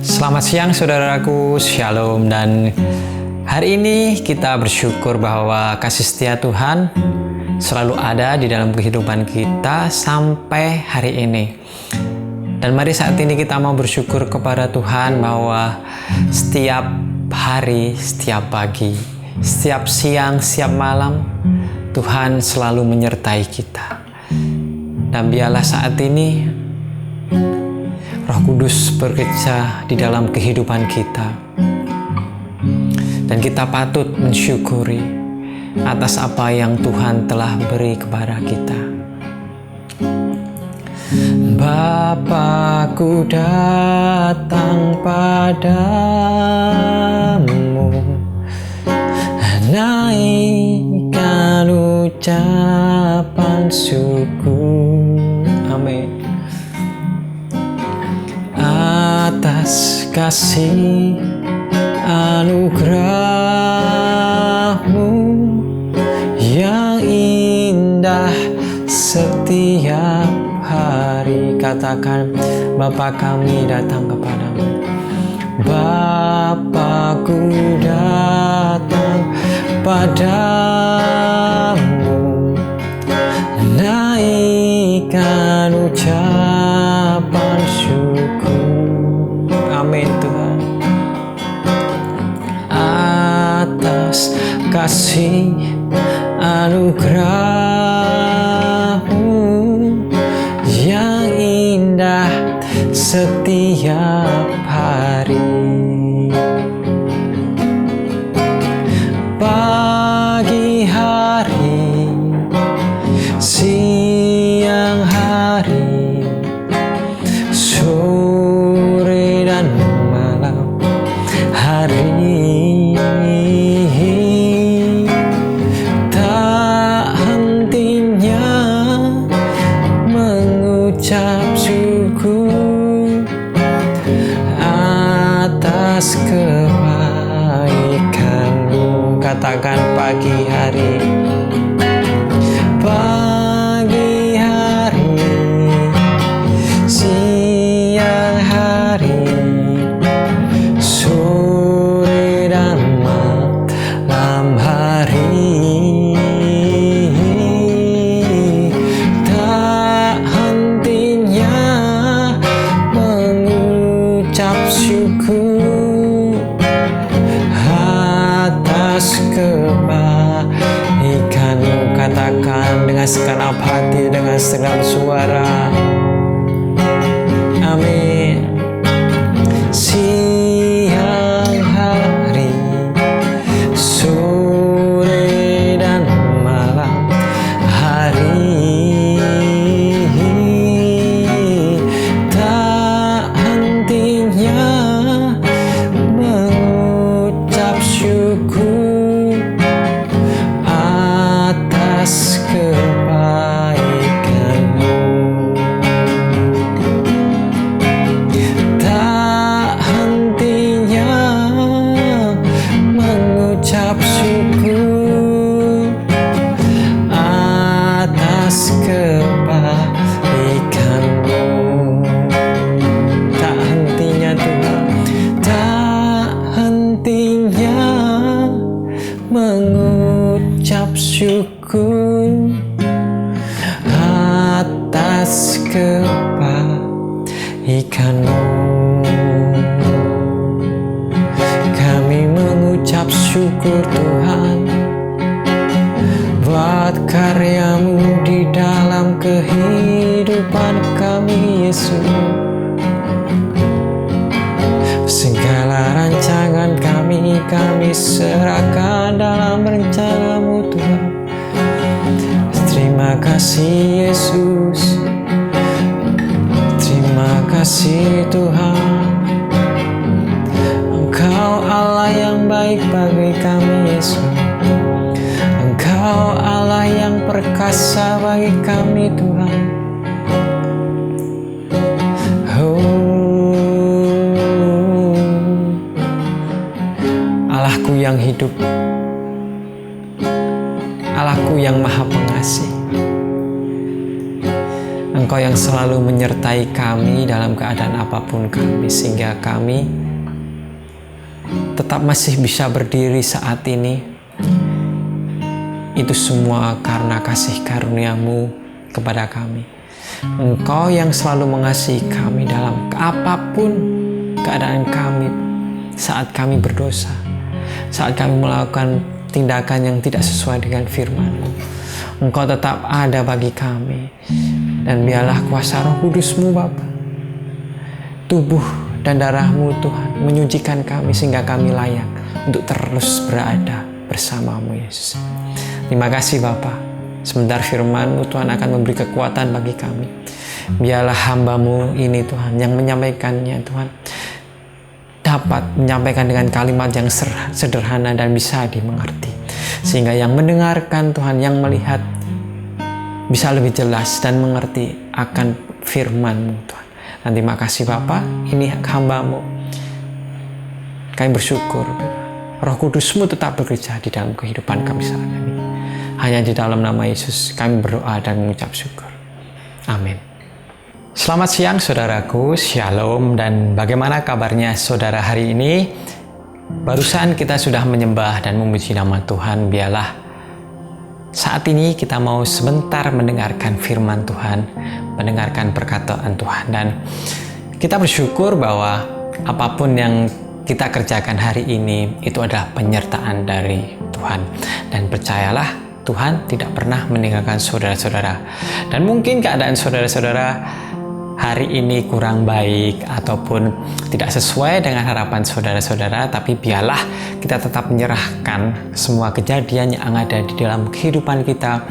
Selamat siang saudaraku, Shalom. Dan hari ini kita bersyukur bahwa kasih setia Tuhan selalu ada di dalam kehidupan kita sampai hari ini. Dan mari saat ini kita mau bersyukur kepada Tuhan bahwa setiap hari, setiap pagi, setiap siang, setiap malam Tuhan selalu menyertai kita. Dan biarlah saat ini Roh Kudus bekerja di dalam kehidupan kita. Dan kita patut mensyukuri atas apa yang Tuhan telah beri kepada kita. Bapa, ku datang padamu, naikkan ucapan syukur. Amin. Atas kasih anugerah-Mu yang indah setiap hari. Katakan, Bapa, kami datang kepadamu. Bapa, ku datang padamu, naikkan ucapan syukur. Amin Tuhan. Atas kasih anugerah-Mu yang indah setiap hari. Pagi hari, siang hari, sore dan malam hari, tak hentinya mengucap syukur atas kebaikan-Mu. Katakan, pagi hari, pagi hari, siang hari, sore dan malam hari, tak hentinya mengucap syukur atas kebaikan-Mu. Katakan dengan segenap hati, dengan segenap suara. Amin. Siang hari, sore dan malam hari, tak hentinya mengucap syukur atas kebaikan-Mu. Tak hentinya mengucap syukur atas kebaikan-Mu. Tak hentinya Tuhan, tak hentinya mengucap syukur atas kebaikan-Mu. Kami mengucap syukur Tuhan buat karya-Mu di dalam kehidupan kami, Yesus. Segala rancangan kami serahkan dalam rencana-Mu Tuhan. Terima kasih Yesus, terima kasih Tuhan. Engkau Allah yang baik bagi kami Yesus. Engkau Allah yang perkasa bagi kami Tuhan. Allahku yang hidup, Allahku yang maha pengasih, Engkau yang selalu menyertai kami dalam keadaan apapun kami, sehingga kami tetap masih bisa berdiri saat ini. Itu semua karena kasih karunia-Mu kepada kami. Engkau yang selalu mengasihi kami dalam apapun keadaan kami saat kami berdosa, saat kami melakukan tindakan yang tidak sesuai dengan firman-Mu. Engkau tetap ada bagi kami. Dan biarlah kuasa Roh Kudus-Mu Bapa, tubuh dan darah-Mu Tuhan, menyucikan kami sehingga kami layak untuk terus berada bersama-Mu Yesus. Terima kasih Bapa. Sebentar firman-Mu Tuhan akan memberi kekuatan bagi kami. Biarlah hamba-Mu ini Tuhan yang menyampaikannya Tuhan dapat menyampaikan dengan kalimat yang sederhana dan bisa dimengerti. Sehingga yang mendengarkan Tuhan, yang melihat bisa lebih jelas dan mengerti akan firman-Mu Tuhan. Dan terima kasih Bapa, ini hamba-Mu. Kami bersyukur Roh Kudus-Mu tetap bekerja di dalam kehidupan kami saat ini. Hanya di dalam nama Yesus kami berdoa dan mengucap syukur. Amin. Selamat siang saudaraku, Shalom, dan bagaimana kabarnya saudara hari ini? Barusan kita sudah menyembah dan memuji nama Tuhan. Biarlah saat ini kita mau sebentar mendengarkan firman Tuhan, mendengarkan perkataan Tuhan, dan kita bersyukur bahwa apapun yang kita kerjakan hari ini itu adalah penyertaan dari Tuhan. Dan percayalah, Tuhan tidak pernah meninggalkan saudara-saudara. Dan mungkin keadaan saudara-saudara hari ini kurang baik ataupun tidak sesuai dengan harapan saudara-saudara, tapi biarlah kita tetap menyerahkan semua kejadian yang ada di dalam kehidupan kita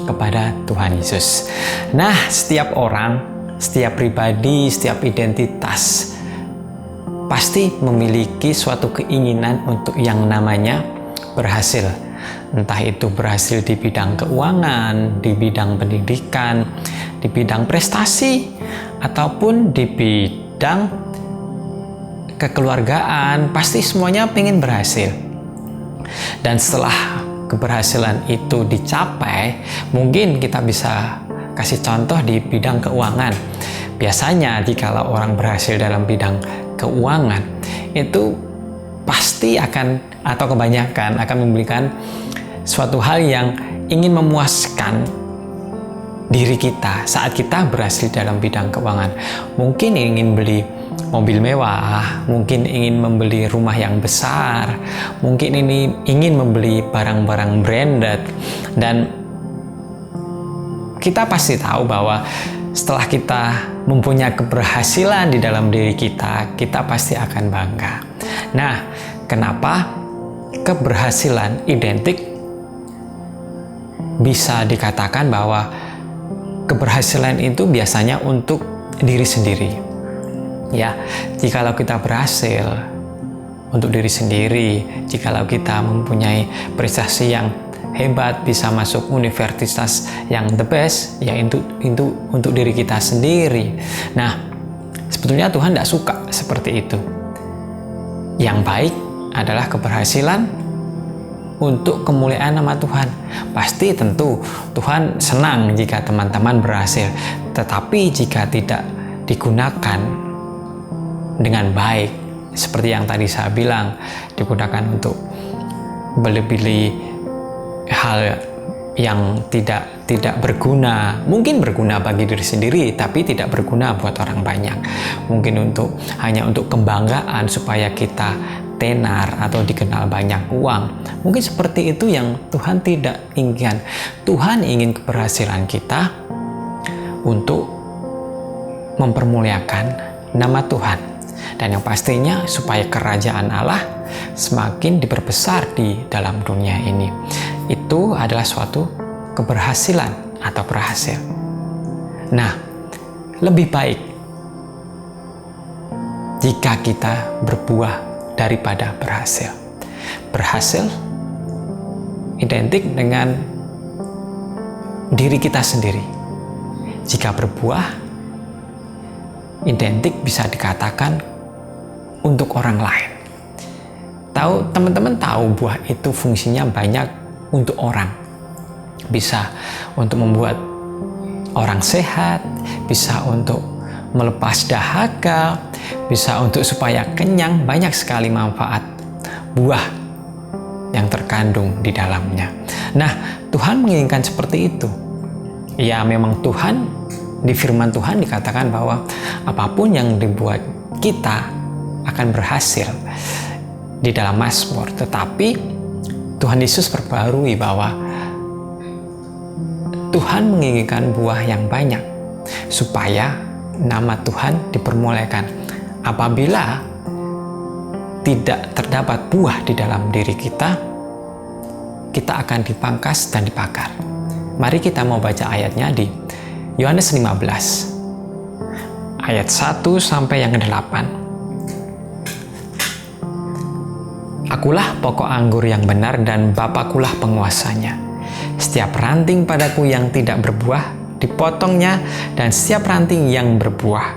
kepada Tuhan Yesus. Nah, setiap orang, setiap pribadi, setiap identitas pasti memiliki suatu keinginan untuk yang namanya berhasil. Entah itu berhasil di bidang keuangan, di bidang pendidikan, di bidang prestasi, ataupun di bidang kekeluargaan. Pasti semuanya pengen berhasil. Dan setelah keberhasilan itu dicapai, mungkin kita bisa kasih contoh di bidang keuangan. Biasanya jika orang berhasil dalam bidang keuangan, itu pasti akan atau kebanyakan akan memberikan suatu hal yang ingin memuaskan diri kita saat kita berhasil dalam bidang keuangan. Mungkin ingin beli mobil mewah, mungkin ingin membeli rumah yang besar, mungkin ini ingin membeli barang-barang branded. Dan kita pasti tahu bahwa setelah kita mempunyai keberhasilan di dalam diri kita, kita pasti akan bangga. Nah, kenapa keberhasilan identik bisa dikatakan bahwa keberhasilan itu biasanya untuk diri sendiri. Ya, jikalau kita berhasil untuk diri sendiri, jikalau kita mempunyai prestasi yang hebat, bisa masuk universitas yang the best, ya itu untuk diri kita sendiri. Nah, sebetulnya Tuhan tidak suka seperti itu. Yang baik adalah keberhasilan untuk kemuliaan nama Tuhan. Pasti tentu Tuhan senang jika teman-teman berhasil, tetapi jika tidak digunakan dengan baik, seperti yang tadi saya bilang, digunakan untuk beli-beli hal yang tidak berguna, mungkin berguna bagi diri sendiri tapi tidak berguna buat orang banyak, mungkin hanya untuk kebanggaan supaya kita tenar atau dikenal banyak uang. Mungkin seperti itu yang Tuhan tidak inginkan. Tuhan ingin keberhasilan kita untuk mempermuliakan nama Tuhan, dan yang pastinya supaya kerajaan Allah semakin diperbesar di dalam dunia ini. Itu adalah suatu keberhasilan atau berhasil. Nah, lebih baik jika kita berbuah daripada berhasil. Berhasil identik dengan diri kita sendiri. Jika berbuah identik bisa dikatakan untuk orang lain. Teman-teman tahu buah itu fungsinya banyak untuk orang. Bisa untuk membuat orang sehat, bisa untuk melepas dahaga, bisa untuk supaya kenyang. Banyak sekali manfaat buah yang terkandung di dalamnya. Nah, Tuhan menginginkan seperti itu. Ya, memang Tuhan, di firman Tuhan dikatakan bahwa apapun yang dibuat kita akan berhasil di dalam Mazmur. Tetapi Tuhan Yesus perbarui bahwa Tuhan menginginkan buah yang banyak supaya nama Tuhan dipermuliakan. Apabila tidak terdapat buah di dalam diri kita, kita akan dipangkas dan dibakar. Mari kita mau baca ayatnya di Yohanes 15 ayat 1 sampai yang ke-8. Akulah pokok anggur yang benar dan Bapakulah penguasanya. Setiap ranting padaku yang tidak berbuah dipotongnya, dan setiap ranting yang berbuah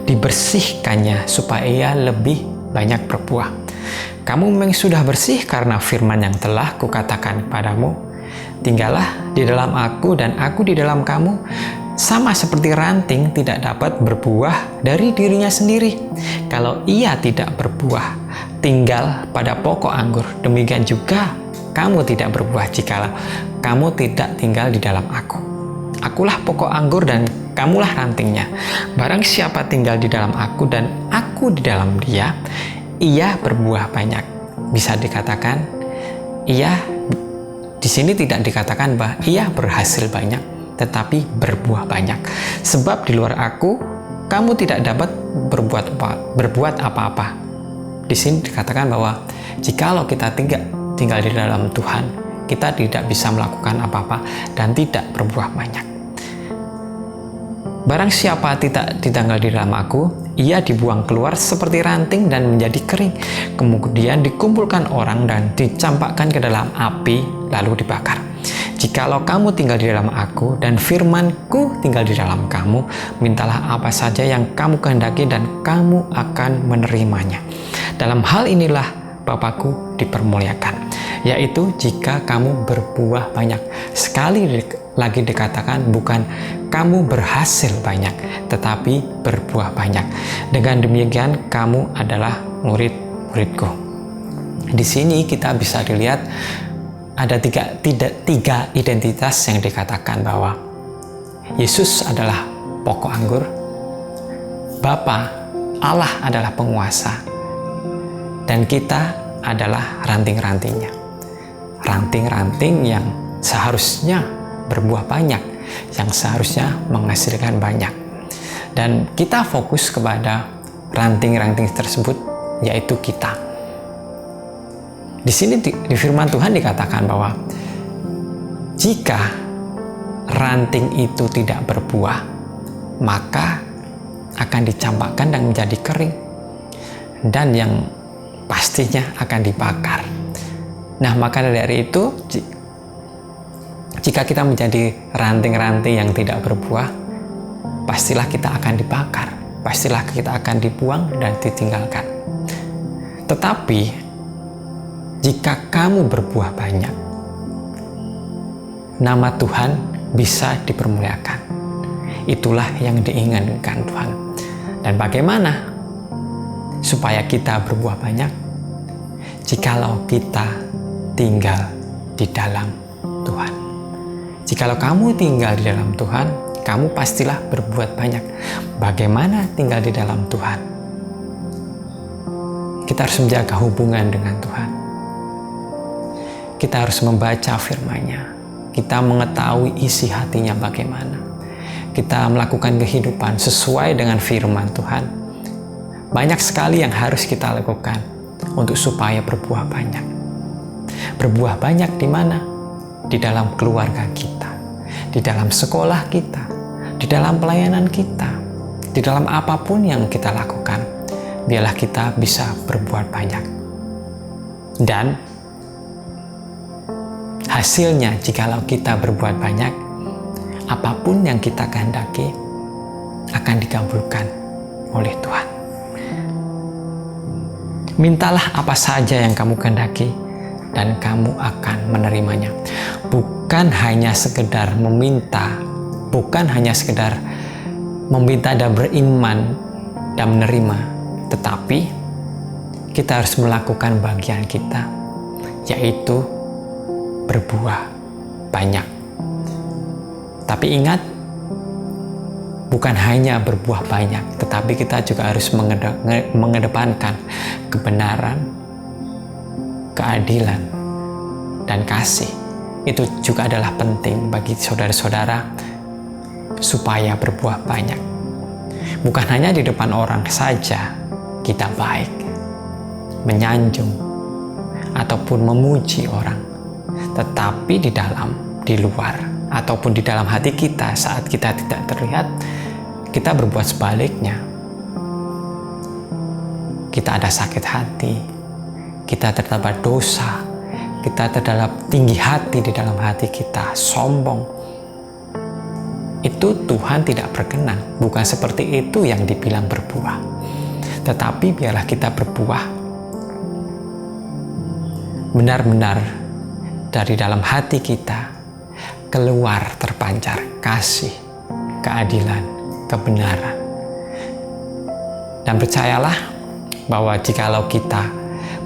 dibersihkannya supaya ia lebih banyak berbuah. Kamu memang sudah bersih karena firman yang telah kukatakan padamu. Tinggallah di dalam aku dan aku di dalam kamu. Sama seperti ranting tidak dapat berbuah dari dirinya sendiri kalau ia tidak berbuah tinggal pada pokok anggur. Demikian juga kamu tidak berbuah jikalau kamu tidak tinggal di dalam aku. Akulah pokok anggur dan kamulah rantingnya. Barang siapa tinggal di dalam aku dan aku di dalam dia, ia berbuah banyak. Bisa dikatakan, di sini tidak dikatakan bahwa ia berhasil banyak, tetapi berbuah banyak. Sebab di luar aku, kamu tidak dapat berbuat apa-apa. Di sini dikatakan bahwa jikalau kita tinggal di dalam Tuhan, kita tidak bisa melakukan apa-apa dan tidak berbuah banyak. Barang siapa tidak tinggal di dalam aku, ia dibuang keluar seperti ranting dan menjadi kering. Kemudian dikumpulkan orang dan dicampakkan ke dalam api, lalu dibakar. Jikalau kamu tinggal di dalam aku dan firmanku tinggal di dalam kamu, mintalah apa saja yang kamu kehendaki dan kamu akan menerimanya. Dalam hal inilah Bapakku dipermuliakan, yaitu jika kamu berbuah banyak. Sekali lagi dikatakan, bukan kamu berhasil banyak, tetapi berbuah banyak. Dengan demikian kamu adalah murid-muridku. Di sini kita bisa dilihat ada tiga identitas yang dikatakan bahwa Yesus adalah pokok anggur, Bapa Allah adalah penguasa, dan kita adalah ranting-rantingnya. Ranting-ranting yang seharusnya berbuah banyak, yang seharusnya menghasilkan banyak. Dan kita fokus kepada ranting-ranting tersebut, yaitu kita. Di sini di firman Tuhan dikatakan bahwa jika ranting itu tidak berbuah, maka akan dicampakkan dan menjadi kering, dan yang pastinya akan dibakar. Nah, maka dari itu, jika kita menjadi ranting-ranting yang tidak berbuah, pastilah kita akan dibakar, pastilah kita akan dibuang dan ditinggalkan. Tetapi jika kamu berbuah banyak, nama Tuhan bisa dipermuliakan. Itulah yang diinginkan Tuhan. Dan bagaimana supaya kita berbuah banyak? Jikalau kita tinggal di dalam Tuhan. Jikalau kamu tinggal di dalam Tuhan, kamu pastilah berbuat banyak. Bagaimana tinggal di dalam Tuhan? Kita harus menjaga hubungan dengan Tuhan. Kita harus membaca firman-Nya. Kita mengetahui isi hatinya bagaimana. Kita melakukan kehidupan sesuai dengan firman Tuhan. Banyak sekali yang harus kita lakukan untuk supaya berbuah banyak. Berbuah banyak di mana? Di dalam keluarga kita, di dalam sekolah kita, di dalam pelayanan kita, di dalam apapun yang kita lakukan. Biarlah kita bisa berbuat banyak. Dan hasilnya, jikalau kita berbuat banyak, apapun yang kita kehendaki akan dikabulkan oleh Tuhan. Mintalah apa saja yang kamu kehendaki dan kamu akan menerimanya. Bukan hanya sekedar meminta bukan hanya sekedar meminta dan beriman dan menerima, tetapi kita harus melakukan bagian kita, yaitu berbuah banyak. Tapi ingat, bukan hanya berbuah banyak, tetapi kita juga harus mengedepankan kebenaran, keadilan, dan kasih. Itu juga adalah penting bagi saudara-saudara supaya berbuah banyak. Bukan hanya di depan orang saja kita baik, menyanjung, ataupun memuji orang, tetapi di luar, ataupun di dalam hati kita saat kita tidak terlihat, kita berbuat sebaliknya. Kita ada sakit hati, kita terdapat dosa, kita terdapat tinggi hati di dalam hati kita, sombong. Itu Tuhan tidak berkenan. Bukan seperti itu yang dibilang berbuah. Tetapi biarlah kita berbuah benar-benar dari dalam hati kita keluar terpancar kasih, keadilan, kebenaran. Dan percayalah bahwa jikalau kita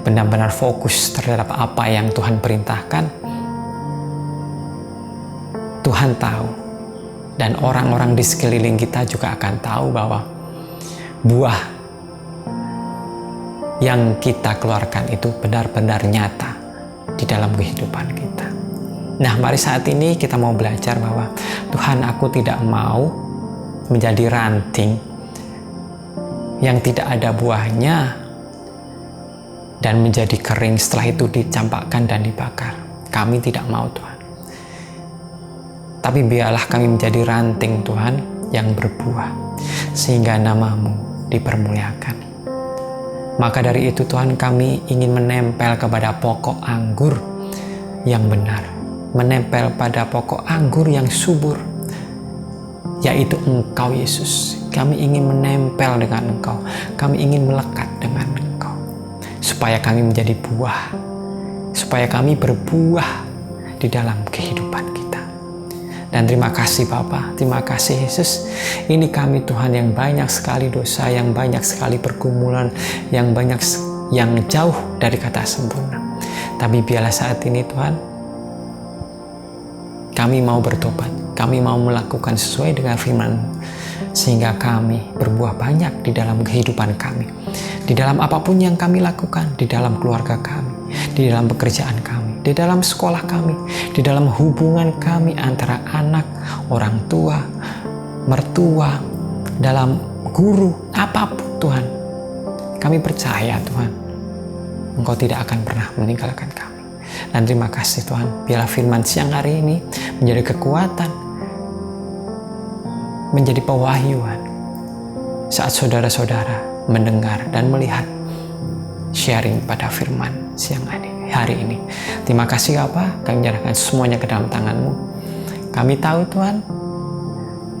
benar-benar fokus terhadap apa yang Tuhan perintahkan, Tuhan tahu, dan orang-orang di sekeliling kita juga akan tahu bahwa buah yang kita keluarkan itu benar-benar nyata di dalam kehidupan kita. Nah, mari saat ini kita mau belajar bahwa Tuhan, aku tidak mau menjadi ranting yang tidak ada buahnya dan menjadi kering setelah itu dicampakkan dan dibakar. Kami tidak mau, Tuhan. Tapi biarlah kami menjadi ranting, Tuhan, yang berbuah sehingga nama-Mu dipermuliakan. Maka dari itu, Tuhan, kami ingin menempel kepada pokok anggur yang benar, menempel pada pokok anggur yang subur, yaitu Engkau, Yesus. Kami ingin menempel dengan Engkau, kami ingin melekat dengan Engkau, supaya kami menjadi buah, supaya kami berbuah di dalam kehidupan kita. Dan terima kasih Bapa, terima kasih Yesus. Ini kami, Tuhan, yang banyak sekali dosa, yang banyak sekali pergumulan, yang jauh dari kata sempurna. Tapi biarlah saat ini, Tuhan, kami mau bertobat, kami mau melakukan sesuai dengan firman, sehingga kami berbuah banyak di dalam kehidupan kami, di dalam apapun yang kami lakukan, di dalam keluarga kami, di dalam pekerjaan kami, di dalam sekolah kami, di dalam hubungan kami antara anak, orang tua, mertua, dalam guru, apapun, Tuhan. Kami percaya, Tuhan, Engkau tidak akan pernah meninggalkan kami. Dan terima kasih, Tuhan, biarlah firman siang hari ini menjadi kekuatan, menjadi pewahyuan saat saudara-saudara mendengar dan melihat sharing pada firman siang hari ini. Terima kasih Bapa, kami menyerahkan semuanya ke dalam tangan-Mu. Kami tahu, Tuhan,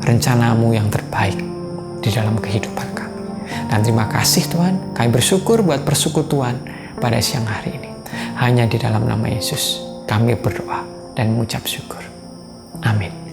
rencana-Mu yang terbaik di dalam kehidupan kami. Dan terima kasih, Tuhan, kami bersyukur buat persekutuan pada siang hari ini. Hanya di dalam nama Yesus kami berdoa dan mengucap syukur. Amin.